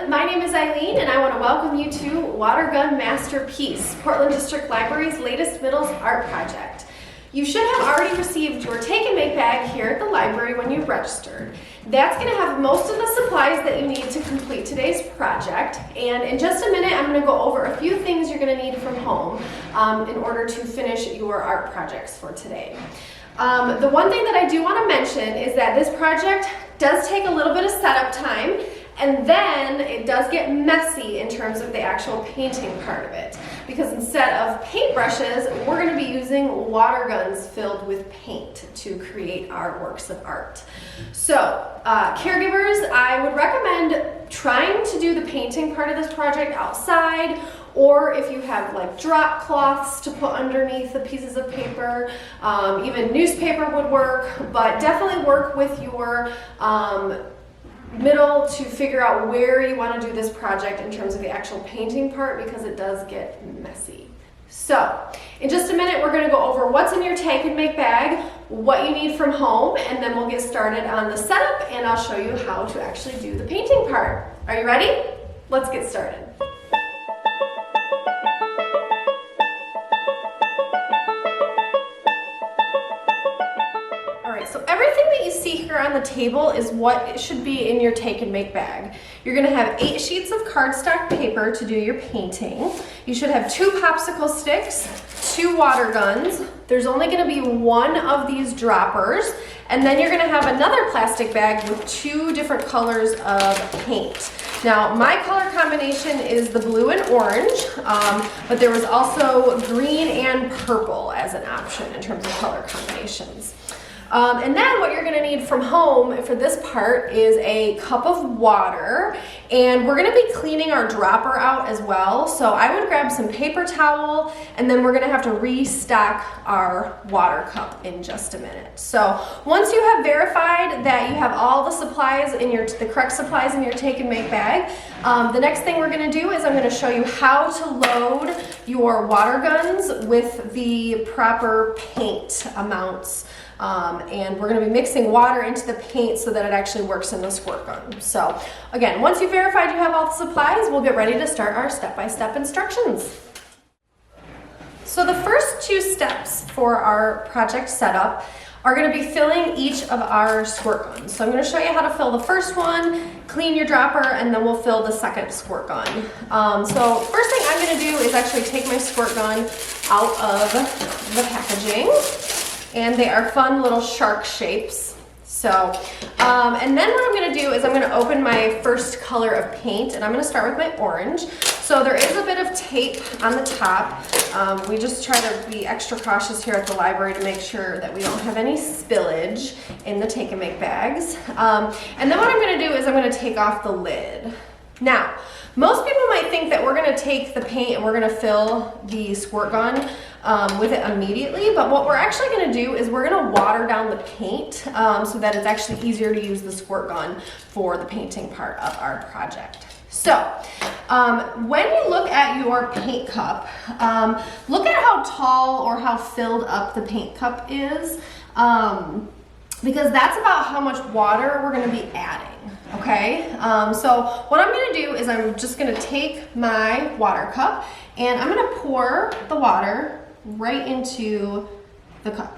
my name is Eileen and I want to welcome you to Water Gun Masterpiece, Portland District Library's latest middles art project. You should have already received your take and make bag here at the library when you registered. That's going to have most of the supplies that you need to complete today's project, and in just a minute I'm going to go over a few things you're going to need from home in order to finish your art projects for today. The one thing that I do want to mention is that this project does take a little bit of setup time, and then it does get messy in terms of the actual painting part of it. Because instead of paintbrushes, we're going to be using water guns filled with paint to create our works of art. So, caregivers, I would recommend trying to do the painting part of this project outside, or if you have like drop cloths to put underneath the pieces of paper, even newspaper would work, but definitely work with your middle to figure out where you want to do this project in terms of the actual painting part, because it does get messy. So, in just a minute we're going to go over what's in your take and make bag, what you need from home, and then we'll get started on the setup and I'll show you how to actually do the painting part. Are you ready? Let's get started. So everything that you see here on the table is what should be in your take and make bag. You're going to have 8 sheets of cardstock paper to do your painting. You should have 2 popsicle sticks, 2 water guns. There's only going to be 1 of these droppers, and then you're going to have another plastic bag with 2 different colors of paint. Now, my color combination is the blue and orange, but there was also green and purple as an option in terms of color combinations. And then what you're going to need from home for this part is a cup of water, and we're going to be cleaning our dropper out as well, so I would grab some paper towel, and then we're going to have to restock our water cup in just a minute. So once you have verified that you have all the supplies in the correct supplies in your take and make bag, the next thing we're going to do is I'm going to show you how to load your water guns with the proper paint amounts. And we're going to be mixing water into the paint so that it actually works in the squirt gun. So again, once you've verified you have all the supplies, we'll get ready to start our step-by-step instructions. So the first 2 steps for our project setup are going to be filling each of our squirt guns. So I'm going to show you how to fill the first one, clean your dropper, and then we'll fill the second squirt gun. So first thing I'm going to do is actually take my squirt gun out of the packaging. And they are fun little shark shapes. So, and then what I'm going to do is I'm going to open my first color of paint, and I'm going to start with my orange. So there is a bit of tape on the top. We just try to be extra cautious here at the library to make sure that we don't have any spillage in the take and make bags. And then what I'm going to do is I'm going to take off the lid. Now, most people might think that we're going to take the paint and we're going to fill the squirt gun with it immediately, but what we're actually going to do is we're going to water down the paint so that it's actually easier to use the squirt gun for the painting part of our project. So, when you look at your paint cup, look at how tall or how filled up the paint cup is, because that's about how much water we're going to be adding. Okay, so what I'm going to do is I'm just going to take my water cup and I'm going to pour the water right into the cup.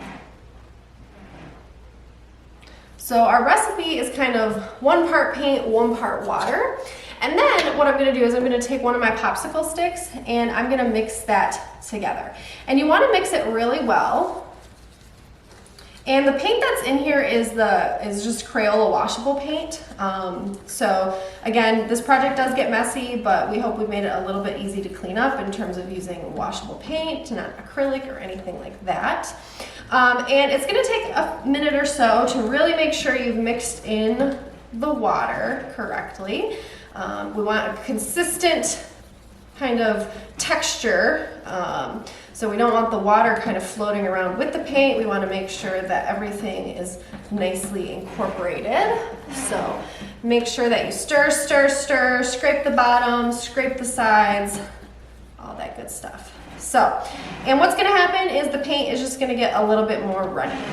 So our recipe is kind of 1 part paint, 1 part water. And then what I'm going to do is I'm going to take one of my popsicle sticks and I'm going to mix that together. And you want to mix it really well. And the paint that's in here is just Crayola washable paint. So again, this project does get messy, but we hope we made it a little bit easy to clean up in terms of using washable paint, not acrylic or anything like that. And it's going to take a minute or so to really make sure you've mixed in the water correctly. We want a consistent kind of texture. So we don't want the water kind of floating around with the paint. We want to make sure that everything is nicely incorporated. So make sure that you stir, stir, stir, scrape the bottom, scrape the sides, all that good stuff. So, and what's going to happen is the paint is just going to get a little bit more runny.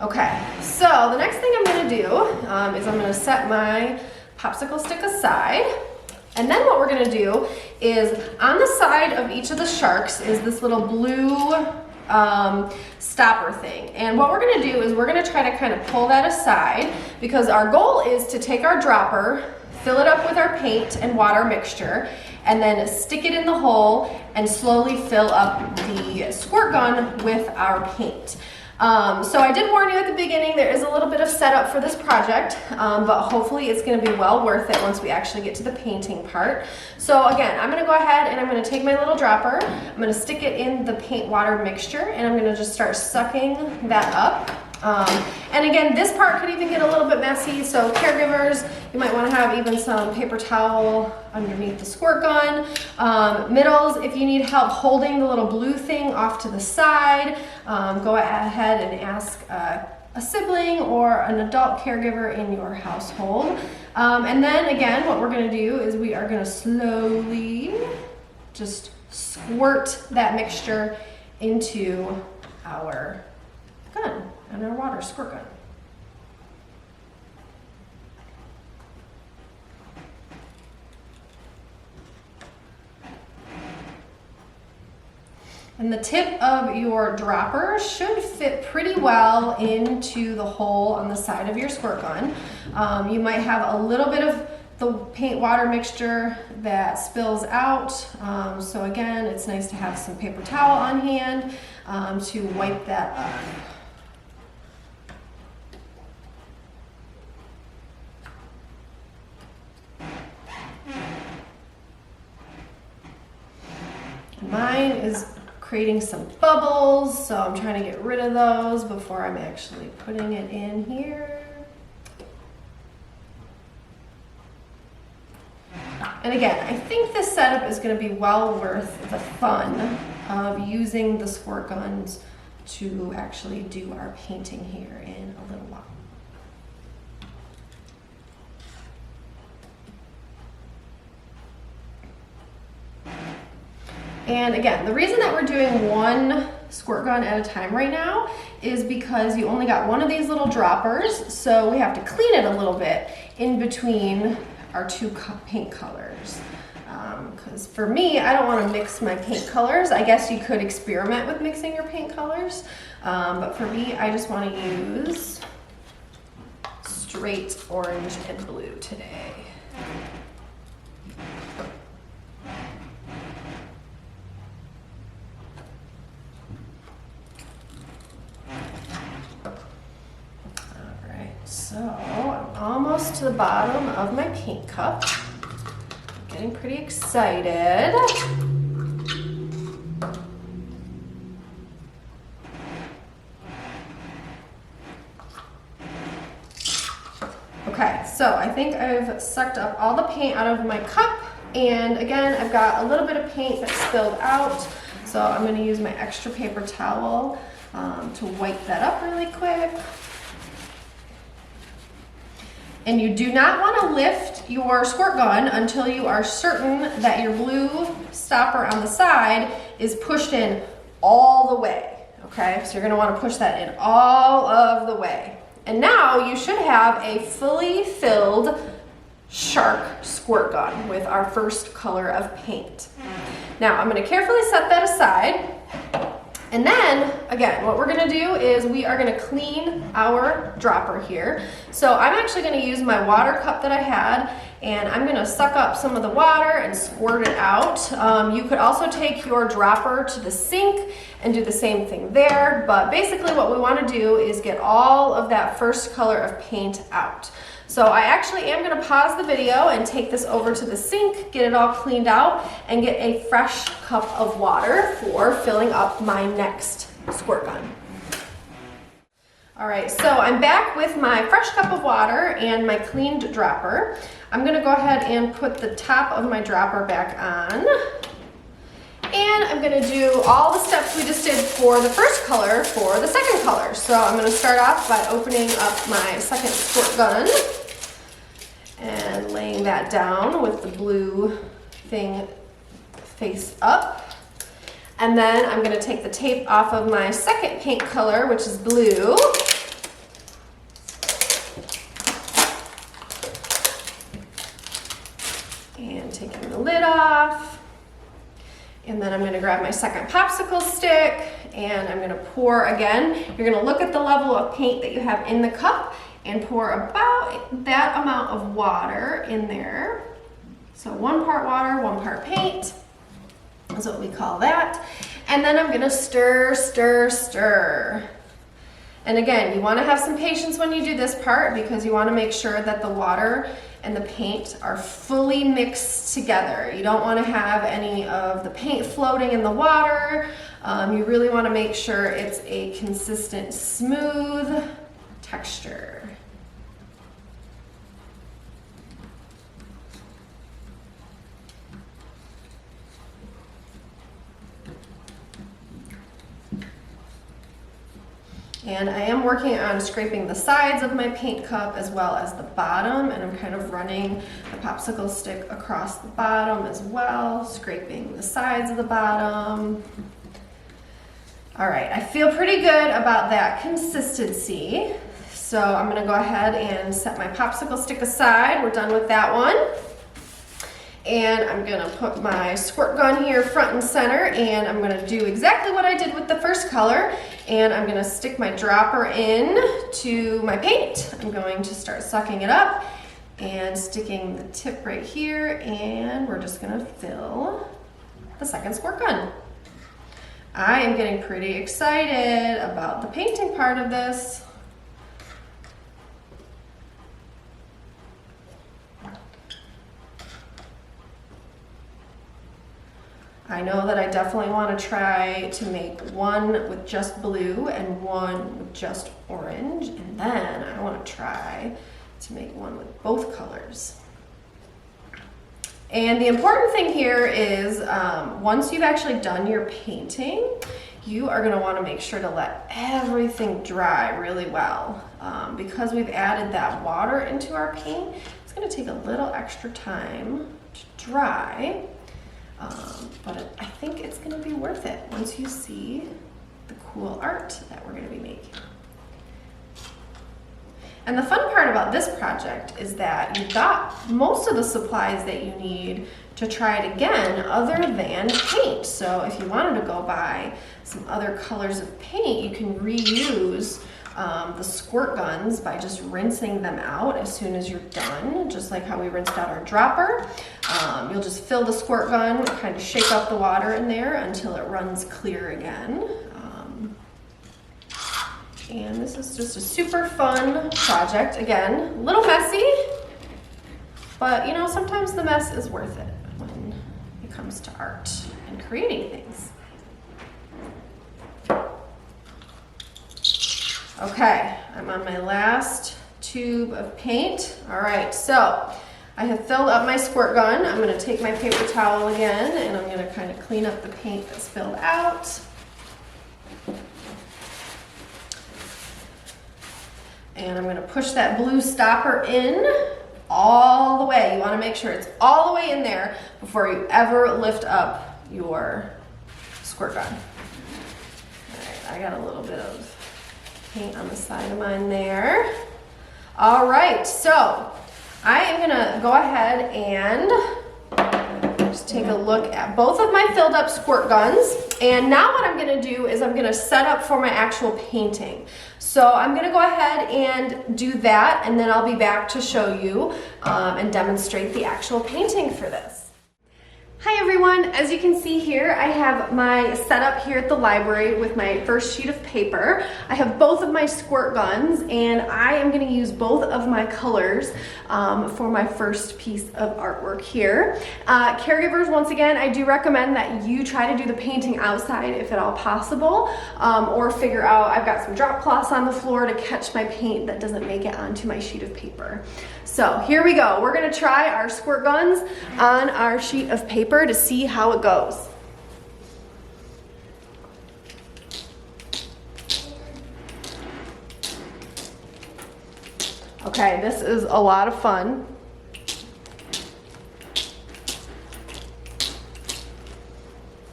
Okay, so the next thing I'm going to do is I'm going to set my popsicle stick aside. And then what we're gonna do is on the side of each of the sharks is this little blue stopper thing. And what we're gonna do is we're gonna try to kind of pull that aside because our goal is to take our dropper, fill it up with our paint and water mixture, and then stick it in the hole and slowly fill up the squirt gun with our paint. So I did warn you at the beginning, there is a little bit of setup for this project, but hopefully it's going to be well worth it once we actually get to the painting part. So again, I'm going to go ahead and I'm going to take my little dropper, I'm going to stick it in the paint water mixture, and I'm going to just start sucking that up. And again, this part could even get a little bit messy, so caregivers, you might want to have even some paper towel underneath the squirt gun. Middles, if you need help holding the little blue thing off to the side, go ahead and ask a sibling or an adult caregiver in your household. And then again, what we're going to do is we are going to slowly just squirt that mixture into our gun and our water squirt gun. And the tip of your dropper should fit pretty well into the hole on the side of your squirt gun. You might have a little bit of the paint water mixture that spills out. So again, it's nice to have some paper towel on hand to wipe that up. Mine is creating some bubbles, so I'm trying to get rid of those before I'm actually putting it in here. And again, I think this setup is going to be well worth the fun of using the squirt guns to actually do our painting here in a little while. And again, the reason that we're doing one squirt gun at a time right now is because you only got one of these little droppers, so we have to clean it a little bit in between our two paint colors. Because for me, I don't want to mix my paint colors. I guess you could experiment with mixing your paint colors, but for me, I just want to use straight orange and blue today. So I'm almost to the bottom of my paint cup. I'm getting pretty excited. Okay, so I think I've sucked up all the paint out of my cup, and again, I've got a little bit of paint that spilled out, so I'm going to use my extra paper towel to wipe that up really quick. And you do not want to lift your squirt gun until you are certain that your blue stopper on the side is pushed in all the way, okay? So you're going to want to push that in all of the way. And now you should have a fully filled shark squirt gun with our first color of paint. Now I'm going to carefully set that aside. And then, again, what we're gonna do is we are gonna clean our dropper here. So I'm actually gonna use my water cup that I had, and I'm gonna suck up some of the water and squirt it out. You could also take your dropper to the sink and do the same thing there, but basically what we wanna do is get all of that first color of paint out. So I actually am going to pause the video and take this over to the sink, get it all cleaned out, and get a fresh cup of water for filling up my next squirt gun. All right, so I'm back with my fresh cup of water and my cleaned dropper. I'm going to go ahead and put the top of my dropper back on. And I'm going to do all the steps we just did for the first color for the second color. So I'm going to start off by opening up my second squirt gun and laying that down with the blue thing face up. And then I'm going to take the tape off of my second paint color, which is blue. And taking the lid off. And then I'm going to grab my second popsicle stick and I'm going to pour again. You're going to look at the level of paint that you have in the cup and pour about that amount of water in there. So 1 part water, 1 part paint is what we call that. And then I'm going to stir, stir, stir. And again, you want to have some patience when you do this part because you want to make sure that the water and the paint are fully mixed together. You don't want to have any of the paint floating in the water. You really want to make sure it's a consistent, smooth texture. And I am working on scraping the sides of my paint cup as well as the bottom, and I'm kind of running the popsicle stick across the bottom as well, scraping the sides of the bottom. All right, I feel pretty good about that consistency. So I'm gonna go ahead and set my popsicle stick aside. We're done with that one. And I'm gonna put my squirt gun here front and center, and I'm gonna do exactly what I did with the first color, and I'm gonna stick my dropper in to my paint. I'm going to start sucking it up and sticking the tip right here, and we're just gonna fill the second squirt gun. I am getting pretty excited about the painting part of this. I know that I definitely want to try to make one with just blue and one with just orange, and then I want to try to make one with both colors. And the important thing here is once you've actually done your painting, you are going to want to make sure to let everything dry really well. Because we've added that water into our paint, it's going to take a little extra time to dry. But I think it's going to be worth it once you see the cool art that we're going to be making. And the fun part about this project is that you've got most of the supplies that you need to try it again other than paint. So if you wanted to go buy some other colors of paint, you can reuse the squirt guns by just rinsing them out as soon as you're done, just like how we rinsed out our dropper. You'll just fill the squirt gun, kind of shake up the water in there until it runs clear again. And this is just a super fun project. Again, a little messy, but you know, sometimes the mess is worth it when it comes to art and creating things. Okay, I'm on my last tube of paint. All right, so I have filled up my squirt gun. I'm gonna take my paper towel again and I'm gonna kind of clean up the paint that's spilled out. And I'm gonna push that blue stopper in all the way. You wanna make sure it's all the way in there before you ever lift up your squirt gun. All right, I got a little bit of paint on the side of mine there. All right, so I am gonna go ahead and just take a look at both of my filled up squirt guns. And now what I'm gonna do is I'm gonna set up for my actual painting. So I'm gonna go ahead and do that, and then I'll be back to show you and demonstrate the actual painting for this. Hi everyone, as you can see here, I have my setup here at the library with my first sheet of paper. I have both of my squirt guns, and I am going to use both of my colors for my first piece of artwork here. Caregivers, once again, I do recommend that you try to do the painting outside if at all possible, or figure out, I've got some drop cloths on the floor to catch my paint that doesn't make it onto my sheet of paper. So here we go. We're going to try our squirt guns on our sheet of paper to see how it goes. Okay, this is a lot of fun.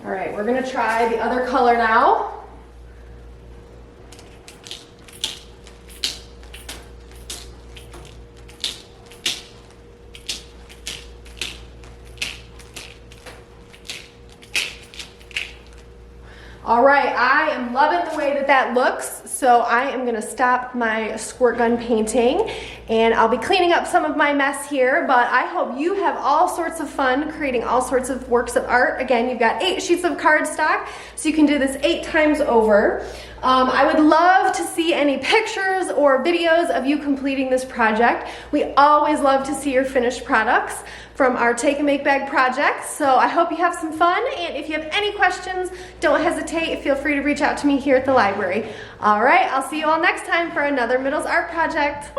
All right, we're going to try the other color now. All right, I am loving the way that that looks, so I am gonna stop my squirt gun painting, and I'll be cleaning up some of my mess here, but I hope you have all sorts of fun creating all sorts of works of art. Again, you've got 8 sheets of cardstock, so you can do this 8 times over. I would love to see any pictures or videos of you completing this project. We always love to see your finished products from our Take and Make Bag projects. So I hope you have some fun, and if you have any questions, don't hesitate. Feel free to reach out to me here at the library. All right, I'll see you all next time for another Middles Art project.